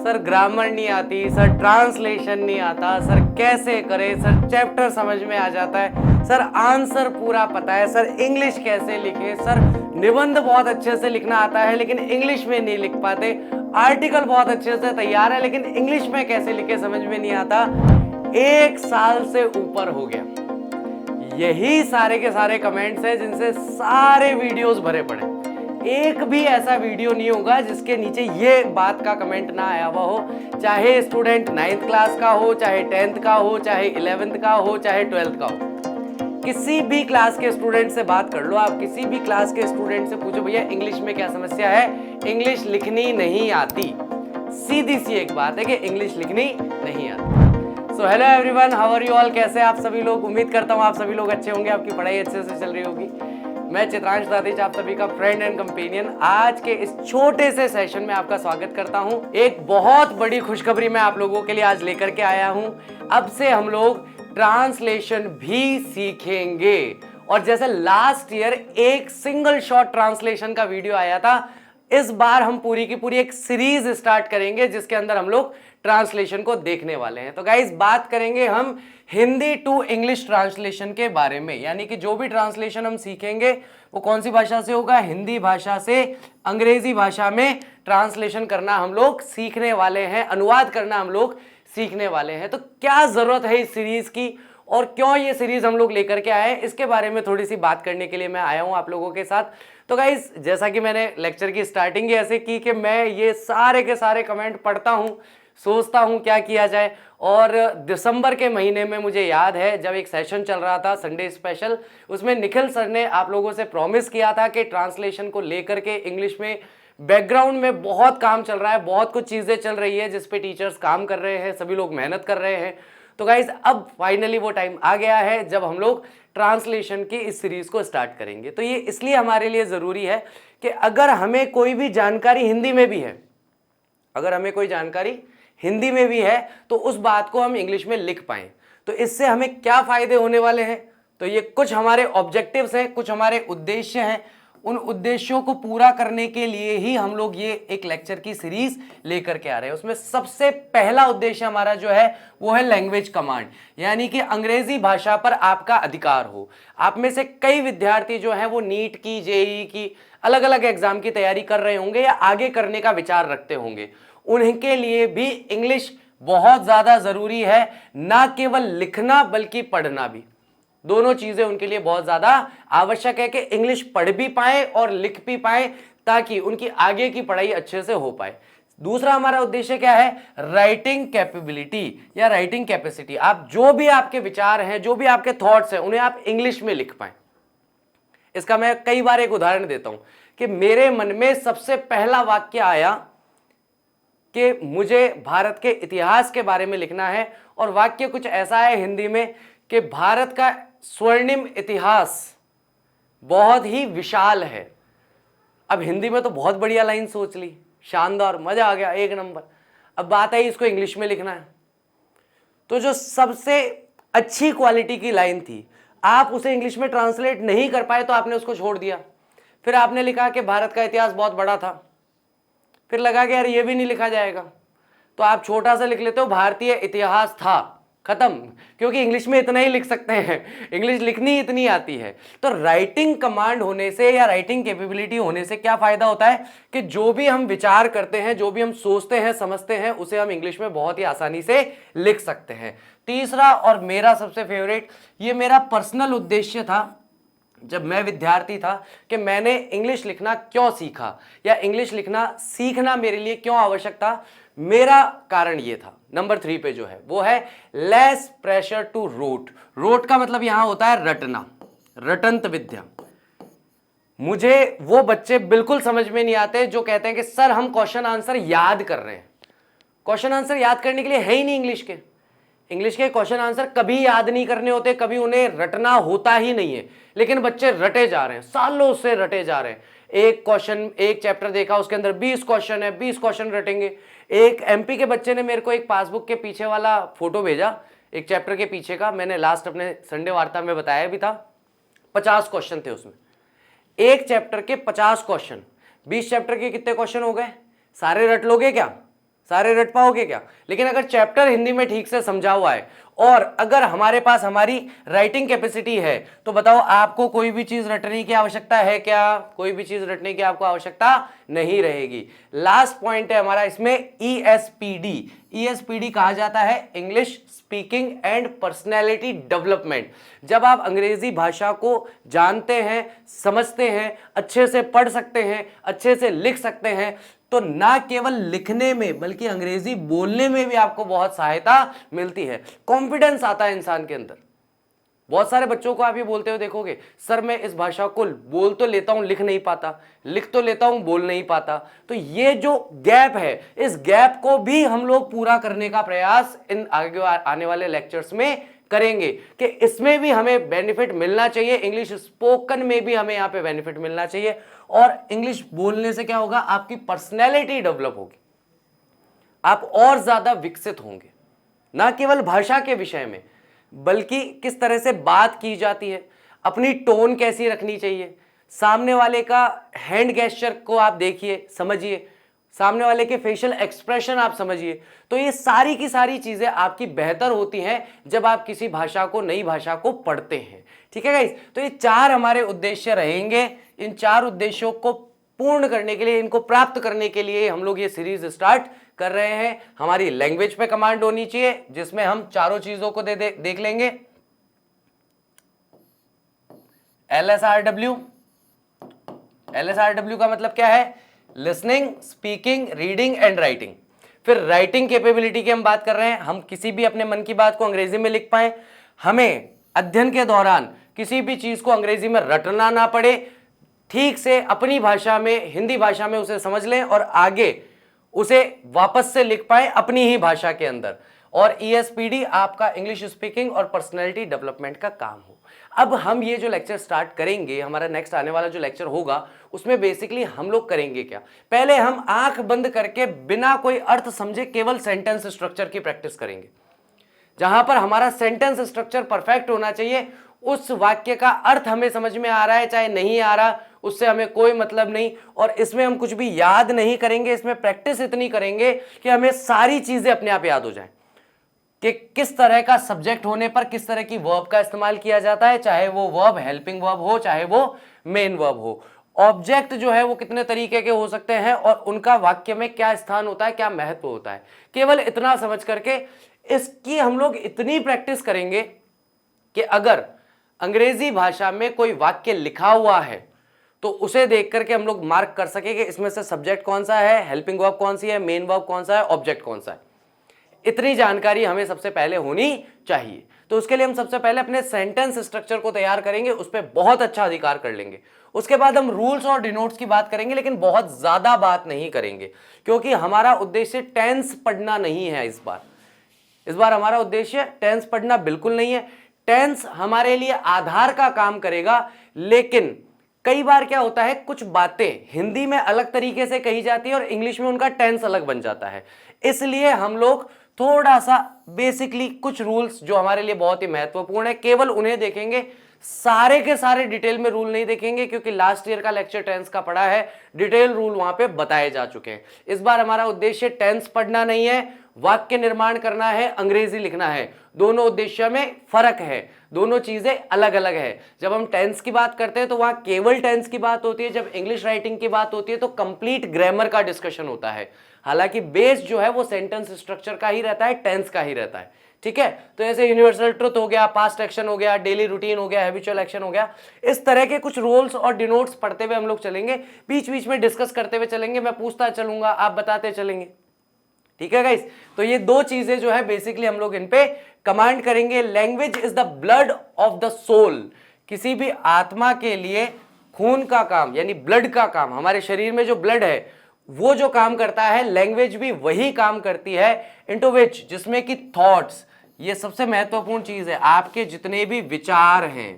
Sir grammar नहीं आती, sir translation नहीं आता, सर कैसे करें, सर चैप्टर समझ में आ जाता है, सर आंसर पूरा पता है, सर इंग्लिश कैसे लिखे, सर निबंध बहुत अच्छे से लिखना आता है लेकिन इंग्लिश में नहीं लिख पाते, आर्टिकल बहुत अच्छे से तैयार है लेकिन इंग्लिश में कैसे लिखे समझ में नहीं आता। 1 साल से ऊपर हो गया, यही सारे के सारे कमेंट्स हैं जिनसे सारे वीडियोस भरे पड़े। एक भी ऐसा वीडियो नहीं होगा जिसके नीचे ये बात का कमेंट ना आया हुआ हो, चाहे स्टूडेंट 9th क्लास का हो, चाहे 10th का हो, चाहे 11th का हो, चाहे 12th का हो। किसी भी क्लास के स्टूडेंट से बात कर लो, आप किसी भी क्लास के स्टूडेंट से पूछो भैया इंग्लिश में क्या समस्या है, इंग्लिश लिखनी नहीं आती। सीधी सी एक बात है कि इंग्लिश लिखनी नहीं आती। So hello everyone, how are you all, कैसे आप सभी लोग। उम्मीद करता हूँ आप सभी लोग अच्छे होंगे, आपकी पढ़ाई अच्छे से चल रही होगी। मैं चित्रांश दादेश, आप सभी का फ्रेंड एंड कंपेनियन, आज के इस छोटे से सेशन में आपका स्वागत करता हूं। एक बहुत बड़ी खुशखबरी मैं आप लोगों के लिए आज लेकर के आया हूं। अब से हम लोग ट्रांसलेशन भी सीखेंगे, और जैसे लास्ट ईयर एक सिंगल शॉट ट्रांसलेशन का वीडियो आया था, इस बार हम पूरी की पूरी एक सीरीज स्टार्ट करेंगे जिसके अंदर हम लोग ट्रांसलेशन को देखने वाले हैं। तो गाइस, बात करेंगे हम हिंदी टू इंग्लिश ट्रांसलेशन के बारे में, यानी कि जो भी ट्रांसलेशन हम सीखेंगे वो कौन सी भाषा से होगा, हिंदी भाषा से अंग्रेजी भाषा में ट्रांसलेशन करना हम लोग सीखने वाले हैं, अनुवाद करना हम लोग सीखने वाले हैं। तो क्या जरूरत है इस सीरीज की और क्यों ये सीरीज हम लोग लेकर के आए, इसके बारे में थोड़ी सी बात करने के लिए मैं आया हूं आप लोगों के साथ। तो गाइस, जैसा कि मैंने लेक्चर की स्टार्टिंग ही ऐसे की कि मैं ये सारे के सारे कमेंट पढ़ता हूं, सोचता हूं क्या किया जाए। और दिसंबर के महीने में मुझे याद है जब एक सेशन चल रहा था संडे स्पेशल, उसमें निखिल सर ने आप लोगों से प्रॉमिस किया था कि ट्रांसलेशन को लेकर के इंग्लिश में बैकग्राउंड में बहुत काम चल रहा है, बहुत कुछ चीज़ें चल रही है जिस पे टीचर्स काम कर रहे हैं, सभी लोग मेहनत कर रहे हैं। तो गाइज, अब फाइनली वो टाइम आ गया है जब हम लोग ट्रांसलेशन की इस सीरीज को स्टार्ट करेंगे। तो ये इसलिए हमारे लिए ज़रूरी है कि अगर हमें कोई भी जानकारी हिंदी में भी है, अगर हमें कोई जानकारी हिंदी में भी है तो उस बात को हम इंग्लिश में लिख पाएं। तो इससे हमें क्या फायदे होने वाले हैं, तो ये कुछ हमारे ऑब्जेक्टिव्स हैं, कुछ हमारे उद्देश्य हैं। उन उद्देश्यों को पूरा करने के लिए ही हम लोग ये एक लेक्चर की सीरीज लेकर के आ रहे हैं। उसमें सबसे पहला उद्देश्य हमारा जो है वो है लैंग्वेज कमांड, यानी कि अंग्रेजी भाषा पर आपका अधिकार हो। आप में से कई विद्यार्थी जो हैं वो नीट की, जेईई की, अलग अलग एग्जाम की तैयारी कर रहे होंगे या आगे करने का विचार रखते होंगे। उनके लिए भी इंग्लिश बहुत ज्यादा जरूरी है, ना केवल लिखना बल्कि पढ़ना भी। दोनों चीजें उनके लिए बहुत ज्यादा आवश्यक है कि इंग्लिश पढ़ भी पाए और लिख भी पाए, ताकि उनकी आगे की पढ़ाई अच्छे से हो पाए। दूसरा हमारा उद्देश्य क्या है, राइटिंग कैपेबिलिटी या राइटिंग कैपेसिटी। आप जो भी आपके विचार हैं, जो भी आपके थॉट्स हैं, उन्हें आप इंग्लिश में लिख पाए। इसका मैं कई बार एक उदाहरण देता हूं कि मेरे मन में सबसे पहला वाक्य आया कि मुझे भारत के इतिहास के बारे में लिखना है, और वाक्य कुछ ऐसा है हिंदी में कि भारत का स्वर्णिम इतिहास बहुत ही विशाल है। अब हिंदी में तो बहुत बढ़िया लाइन सोच ली, शानदार, मजा आ गया, एक नंबर। अब बात है इसको इंग्लिश में लिखना है, तो जो सबसे अच्छी क्वालिटी की लाइन थी आप उसे इंग्लिश में ट्रांसलेट नहीं कर पाए, तो आपने उसको छोड़ दिया। फिर आपने लिखा कि भारत का इतिहास बहुत बड़ा था, फिर लगा कि यार ये भी नहीं लिखा जाएगा, तो आप छोटा सा लिख लेते हो, भारतीय इतिहास था, खत्म। क्योंकि इंग्लिश में इतना ही लिख सकते हैं, इंग्लिश लिखनी इतनी आती है। तो राइटिंग कमांड होने से या राइटिंग कैपेबिलिटी होने से क्या फायदा होता है कि जो भी हम विचार करते हैं, जो भी हम सोचते हैं, समझते हैं, उसे हम इंग्लिश में बहुत ही आसानी से लिख सकते हैं। तीसरा और मेरा सबसे फेवरेट, ये मेरा पर्सनल उद्देश्य था जब मैं विद्यार्थी था कि मैंने इंग्लिश लिखना क्यों सीखा या इंग्लिश लिखना सीखना मेरे लिए क्यों आवश्यक था। मेरा कारण ये था, नंबर 3 पे जो है वो है less pressure to rote. Rote का मतलब यहां होता है रटना, रटंत विद्या। मुझे वो बच्चे बिल्कुल समझ में नहीं आते जो कहते हैं कि सर हम क्वेश्चन आंसर याद कर रहे हैं। क्वेश्चन आंसर याद करने के लिए है ही नहीं इंग्लिश के क्वेश्चन आंसर कभी याद नहीं करने होते, कभी उन्हें रटना होता ही नहीं है, लेकिन बच्चे रटे जा रहे हैं, सालों से रटे जा रहे हैं। एक क्वेश्चन, एक चैप्टर देखा, उसके अंदर 20 क्वेश्चन है, 20 क्वेश्चन रटेंगे। एक एमपी के बच्चे ने मेरे को एक पासबुक के पीछे वाला फोटो भेजा, एक चैप्टर के पीछे का, मैंने लास्ट अपने संडे वार्ता में बताया भी था। 50 क्वेश्चन थे उसमें, एक चैप्टर के 50 क्वेश्चन। 20 चैप्टर के कितने क्वेश्चन हो गए, सारे रट लोगे क्या? सारे रट पाओगे क्या? लेकिन अगर चैप्टर हिंदी में ठीक से समझा हुआ है और अगर हमारे पास हमारी राइटिंग कैपेसिटी है तो बताओ आपको कोई भी चीज रटने की आवश्यकता है क्या? कोई भी चीज रटने की आपको आवश्यकता नहीं रहेगी। लास्ट पॉइंट है हमारा इसमें ESPD। ESPD कहा जाता है English speaking and personality development. जब आप अंग्रेजी भाषा को जानते हैं, समझते हैं, अच्छे से पढ़ सकते हैं, अच्छे से लिख सकते हैं, तो ना केवल लिखने में बल्कि अंग्रेजी बोलने में भी आपको बहुत सहायता मिलती है। कॉन्फिडेंस आता है इंसान के अंदर। बहुत सारे बच्चों को आप ये बोलते हुए देखोगे, सर मैं इस भाषा को बोल तो लेता हूं, लिख नहीं पाता, लिख तो लेता हूं, बोल नहीं पाता। तो ये जो गैप है, इस गैप को भी हम लोग पूरा करने का प्रयास इन आगे आने वाले लेक्चर्स में करेंगे कि इसमें भी हमें बेनिफिट मिलना चाहिए, इंग्लिश स्पोकन में भी हमें यहां पे बेनिफिट मिलना चाहिए। और इंग्लिश बोलने से क्या होगा? आपकी पर्सनैलिटी डेवलप होगी, आप और ज्यादा विकसित होंगे, ना केवल भाषा के विषय में बल्कि किस तरह से बात की जाती है, अपनी टोन कैसी रखनी चाहिए, सामने वाले का हैंड गेस्चर को आप देखिए, समझिए, सामने वाले के फेशियल एक्सप्रेशन आप समझिए। तो ये सारी की सारी चीजें आपकी बेहतर होती हैं जब आप किसी भाषा को, नई भाषा को पढ़ते हैं। ठीक है गाइस? तो ये 4 हमारे उद्देश्य रहेंगे। इन 4 उद्देश्यों को पूर्ण करने के लिए, इनको प्राप्त करने के लिए हम लोग ये सीरीज स्टार्ट कर रहे हैं। हमारी लैंग्वेज पे कमांड होनी चाहिए जिसमें हम चारों चीजों को देख लेंगे। LSRW। LSRW का मतलब क्या है? Listening, speaking, reading and writing. फिर राइटिंग कैपेबिलिटी की हम बात कर रहे हैं, हम किसी भी अपने मन की बात को अंग्रेजी में लिख पाए, हमें अध्ययन के दौरान किसी भी चीज को अंग्रेजी में रटना ना पड़े, ठीक से अपनी भाषा में, हिंदी भाषा में उसे समझ लें और आगे उसे वापस से लिख पाए अपनी ही भाषा के अंदर। और ESPD आपका इंग्लिश स्पीकिंग और पर्सनैलिटी डेवलपमेंट का काम हो। अब हम ये जो लेक्चर स्टार्ट करेंगे, हमारा नेक्स्ट आने वाला जो लेक्चर होगा, उसमें बेसिकली हम लोग करेंगे क्या? पहले हम आंख बंद करके बिना कोई अर्थ समझे केवल सेंटेंस स्ट्रक्चर की प्रैक्टिस करेंगे। जहां पर हमारा सेंटेंस स्ट्रक्चर परफेक्ट होना चाहिए, उस वाक्य का अर्थ हमें समझ में आ रहा है चाहे नहीं आ रहा, उससे हमें कोई मतलब नहीं। और इसमें हम कुछ भी याद नहीं करेंगे, इसमें प्रैक्टिस इतनी करेंगे कि हमें सारी चीजें अपने आप याद हो जाएं कि किस तरह का सब्जेक्ट होने पर किस तरह की वर्ब का इस्तेमाल किया जाता है, चाहे वो वर्ब हेल्पिंग वर्ब हो, चाहे वो मेन वर्ब हो। ऑब्जेक्ट जो है वो कितने तरीके के हो सकते हैं और उनका वाक्य में क्या स्थान होता है, क्या महत्व होता है। केवल इतना समझ करके इसकी हम लोग इतनी प्रैक्टिस करेंगे कि अगर अंग्रेजी भाषा में कोई वाक्य लिखा हुआ है तो उसे देख करके हम लोग मार्क कर सके कि इसमें से सब्जेक्ट कौन सा है, हेल्पिंग वर्ब कौन सी है, मेन वर्ब कौन सा है, ऑब्जेक्ट कौन सा है। इतनी जानकारी हमें सबसे पहले होनी चाहिए। तो उसके लिए हम सबसे पहले अपने सेंटेंस स्ट्रक्चर को तैयार करेंगे, उस पर बहुत अच्छा अधिकार कर लेंगे। उसके बाद हम रूल्स और डिनोट्स की बात करेंगे, लेकिन बहुत ज्यादा बात नहीं करेंगे क्योंकि हमारा उद्देश्य टेंस पढ़ना नहीं है। इस बार हमारा उद्देश्य टेंस पढ़ना बिल्कुल नहीं है। टेंस हमारे लिए आधार का काम करेगा, लेकिन कई बार क्या होता है, कुछ बातें हिंदी में अलग तरीके से कही जाती है और इंग्लिश में उनका टेंस अलग बन जाता है। इसलिए हम लोग थोड़ा सा बेसिकली कुछ रूल्स जो हमारे लिए बहुत ही महत्वपूर्ण है, केवल उन्हें देखेंगे। सारे के सारे डिटेल में रूल नहीं देखेंगे क्योंकि लास्ट ईयर का लेक्चर टेंस का पढ़ा है, डिटेल रूल वहां पे बताए जा चुके हैं। इस बार हमारा उद्देश्य टेंस पढ़ना नहीं है, वाक्य निर्माण करना है, अंग्रेजी लिखना है। दोनों उद्देश्य में फर्क है, दोनों चीजें अलग अलग है। जब हम टेंस की बात करते हैं तो वहां केवल टेंस की बात होती है, जब इंग्लिश राइटिंग की बात होती है तो कंप्लीट ग्रामर का डिस्कशन होता है। हालांकि बेस जो है वो सेंटेंस स्ट्रक्चर का ही रहता है, टेंस का ही रहता है। ठीक है? तो ऐसे यूनिवर्सल ट्रुथ हो गया, पास्ट एक्शन हो गया, डेली रूटीन हो गया, हैबिचुअल एक्शन हो गया, इस तरह के कुछ रूल्स और डिनोट्स पढ़ते हुए हम लोग चलेंगे, बीच बीच में डिस्कस करते हुए चलेंगे, मैं पूछता चलूंगा, आप बताते चलेंगे। ठीक है गाइस? तो ये दो चीजें जो है बेसिकली हम लोग इन पे कमांड करेंगे। Language is the blood of the soul. किसी भी आत्मा के लिए खून का काम यानी ब्लड का काम, हमारे शरीर में जो ब्लड है वो जो काम करता है, लैंग्वेज भी वही काम करती है। इनटू विच, जिसमें कि थॉट्स, ये सबसे महत्वपूर्ण चीज है, आपके जितने भी विचार हैं,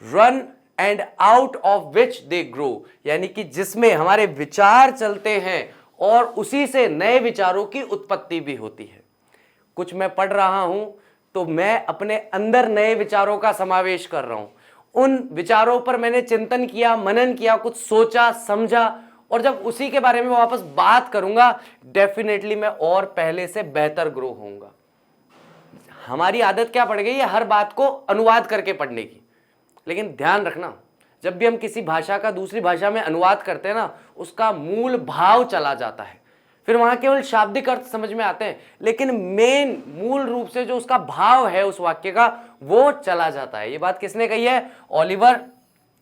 run and out of which they grow, यानी कि जिसमें हमारे विचार चलते हैं और उसी से नए विचारों की उत्पत्ति भी होती है। कुछ मैं पढ़ रहा हूं तो मैं अपने अंदर नए विचारों का समावेश कर रहा हूं, उन विचारों पर मैंने चिंतन किया, मनन किया, कुछ सोचा समझा और जब उसी के बारे में वापस बात करूंगा डेफिनेटली मैं और पहले से बेहतर ग्रो होऊंगा। हमारी आदत क्या पड़ गई है, हर बात को अनुवाद करके पढ़ने की। लेकिन ध्यान रखना, जब भी हम किसी भाषा का दूसरी भाषा में अनुवाद करते हैं ना, उसका मूल भाव चला जाता है, फिर वहां केवल शाब्दिक अर्थ समझ में आते हैं, लेकिन मेन मूल रूप से जो उसका भाव है उस वाक्य का, वो चला जाता है। ये बात किसने कही है? ओलिवर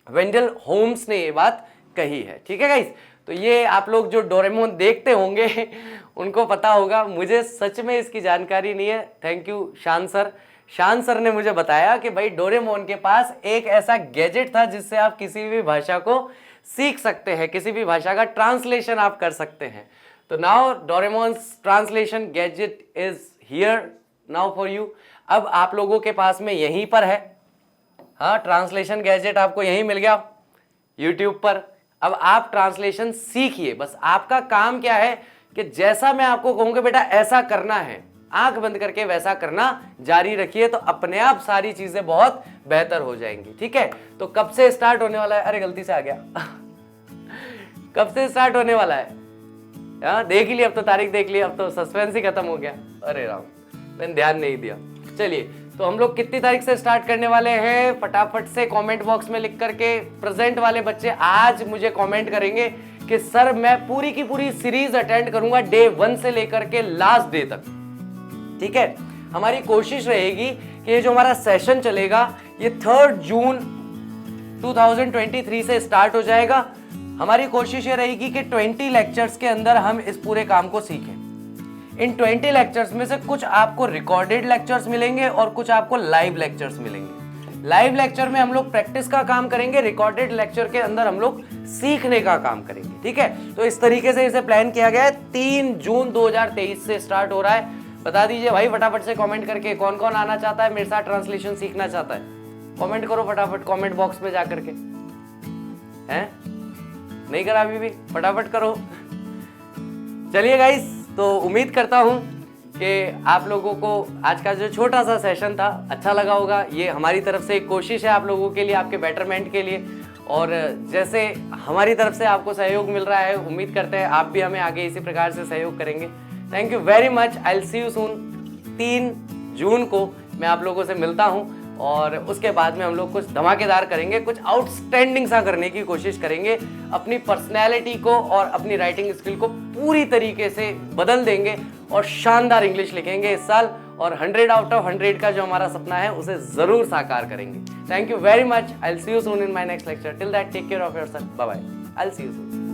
वेंडल होम्स ने ये बात कही है। ठीक है गाइस, तो ये आप लोग जो डोरेमोन देखते होंगे उनको पता होगा, मुझे सच में इसकी जानकारी नहीं है। थैंक यू शान सर। शान सर ने मुझे बताया कि भाई डोरेमोन के पास एक ऐसा गैजेट था जिससे आप किसी भी भाषा को सीख सकते हैं, किसी भी भाषा का ट्रांसलेशन आप कर सकते हैं। तो now Doraemon's translation gadget is here now for you. अब आप लोगों के पास में यहीं पर है, हाँ, ट्रांसलेशन गैजेट आपको यहीं मिल गया यूट्यूब पर। अब आप ट्रांसलेशन सीखिए। बस आपका काम क्या है कि जैसा मैं आपको कहूंगा बेटा ऐसा करना है, आंख बंद करके वैसा करना जारी रखिए, तो अपने आप सारी चीजें बहुत बेहतर हो जाएंगी। ठीक है, तो कब से स्टार्ट होने वाला है? अरे गलती से आ गया कब से स्टार्ट होने वाला है? हाँ, देख ही लिया, अब तो तारीख देख ली, अब तो सस्पेंस ही खत्म हो गया। अरे राम, मैंने ध्यान नहीं दिया। चलिए, तो हम लोग कितनी तारीख से स्टार्ट करने वाले हैं? फटाफट से कमेंट बॉक्स में लिख करके प्रेजेंट वाले बच्चे आज मुझे कमेंट करेंगे कि सर मैं पूरी की पूरी सीरीज अटेंड करूंगा डे 1 से लेकर के लास्ट डे तक। ठीक है, हमारी कोशिश रहेगी कि ये जो हमारा सेशन चलेगा ये 3 जून 2023 से स्टार्ट हो जाएगा। हमारी कोशिश ये रहेगी कि 20 लेक्चर्स के अंदर हम इस पूरे काम को सीखें। इन 20 लेक्चर्स में से कुछ आपको रिकॉर्डेड लेक्चर्स मिलेंगे और कुछ आपको लाइव लेक्चर्स मिलेंगे। लाइव लेक्चर में हम लोग प्रैक्टिस का काम करेंगे, रिकॉर्डेड लेक्चर के अंदर हम लोग सीखने का काम करेंगे। ठीक है, तो इस तरीके से इसे प्लान किया गया है। 3 जून 2023 से स्टार्ट हो रहा है। बता दीजिए भाई फटाफट से कमेंट करके, कौन कौन आना चाहता है, मेरे साथ ट्रांसलेशन सीखना चाहता है? कमेंट करो फटाफट कमेंट बॉक्स में जाकर के। हैं, नहीं करा अभी भी? फटाफट करो। चलिए गाइस, तो उम्मीद करता हूं कि आप लोगों को आज का जो छोटा सा सेशन था अच्छा लगा होगा। ये हमारी तरफ से एक कोशिश है आप लोगों के लिए, आपके बेटरमेंट के लिए, और जैसे हमारी तरफ से आपको सहयोग मिल रहा है, उम्मीद करते हैं आप भी हमें आगे इसी प्रकार से सहयोग करेंगे। Thank you very much. I will see you सून। 3 जून को मैं आप लोगों से मिलता हूं, और उसके बाद में हम लोग कुछ धमाकेदार करेंगे, कुछ आउटस्टैंडिंग सा करने की कोशिश करेंगे। अपनी पर्सनैलिटी को और अपनी राइटिंग स्किल को पूरी तरीके से बदल देंगे और शानदार इंग्लिश लिखेंगे इस साल, और 100 आउट ऑफ 100 का जो हमारा सपना है उसे जरूर साकार करेंगे। Thank you very much. I will see you soon in my next lecture. Till that take care of yourself. Bye bye. I will see you soon.